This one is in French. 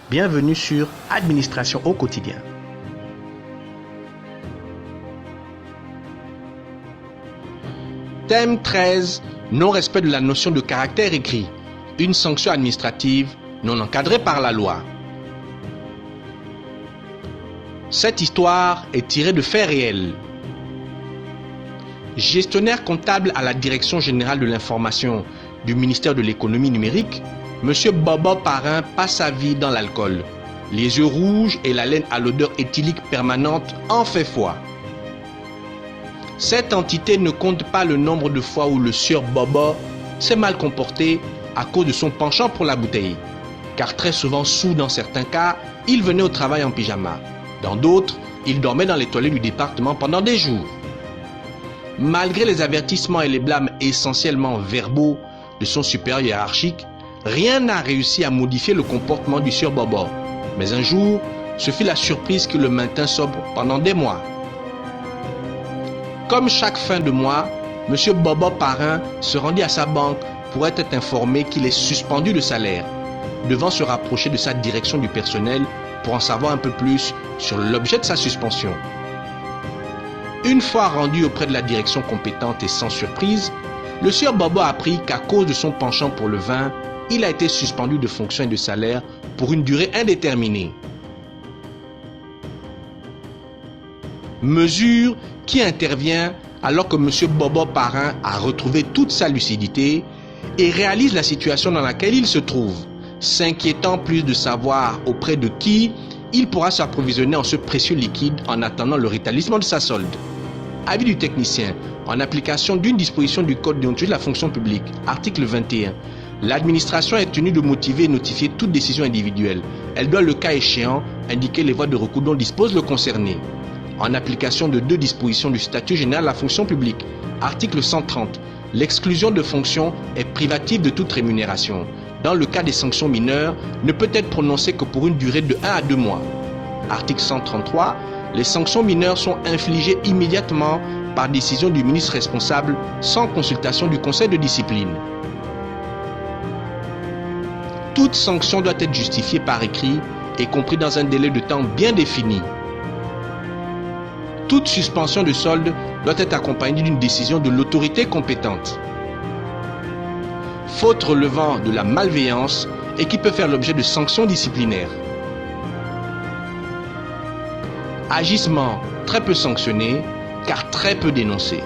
Bienvenue sur Administration au quotidien. Thème 13. Non-respect de la notion de caractère écrit. Une sanction administrative non encadrée par la loi. Cette histoire est tirée de faits réels. Gestionnaire comptable à la Direction générale de l'information du ministère de l'économie numérique, M. Bobo Parrain passe sa vie dans l'alcool. Les yeux rouges et la laine à l'odeur éthylique permanente en fait foi. Cette entité ne compte pas le nombre de fois où le sieur Bobo s'est mal comporté à cause de son penchant pour la bouteille. Car très souvent sous dans certains cas, il venait au travail en pyjama. Dans d'autres, il dormait dans les toilettes du département pendant des jours. Malgré les avertissements et les blâmes essentiellement verbaux de son supérieur hiérarchique, rien n'a réussi à modifier le comportement du sieur Bobo. Mais un jour, ce fut la surprise qui le maintint sobre pendant des mois. Comme chaque fin de mois, M. Bobo Parrain se rendit à sa banque pour être informé qu'il est suspendu de salaire, devant se rapprocher de sa direction du personnel pour en savoir un peu plus sur l'objet de sa suspension. Une fois rendu auprès de la direction compétente et sans surprise, le sieur Bobo apprit qu'à cause de son penchant pour le vin, il a été suspendu de fonction et de salaire pour une durée indéterminée. Mesure qui intervient alors que M. Bobo Parrain a retrouvé toute sa lucidité et réalise la situation dans laquelle il se trouve, s'inquiétant plus de savoir auprès de qui il pourra s'approvisionner en ce précieux liquide en attendant le rétablissement de sa solde. Avis du technicien, en application d'une disposition du Code déontologique de la fonction publique, article 21, l'administration est tenue de motiver et notifier toute décision individuelle. Elle doit, le cas échéant, indiquer les voies de recours dont dispose le concerné. En application de deux dispositions du statut général de la fonction publique, article 130, l'exclusion de fonction est privative de toute rémunération. Dans le cas des sanctions mineures, ne peut être prononcée que pour une durée de 1 à 2 mois. Article 133, les sanctions mineures sont infligées immédiatement par décision du ministre responsable sans consultation du conseil de discipline. Toute sanction doit être justifiée par écrit et compris dans un délai de temps bien défini. Toute suspension de solde doit être accompagnée d'une décision de l'autorité compétente. Faute relevant de la malveillance et qui peut faire l'objet de sanctions disciplinaires. Agissement très peu sanctionné car très peu dénoncé.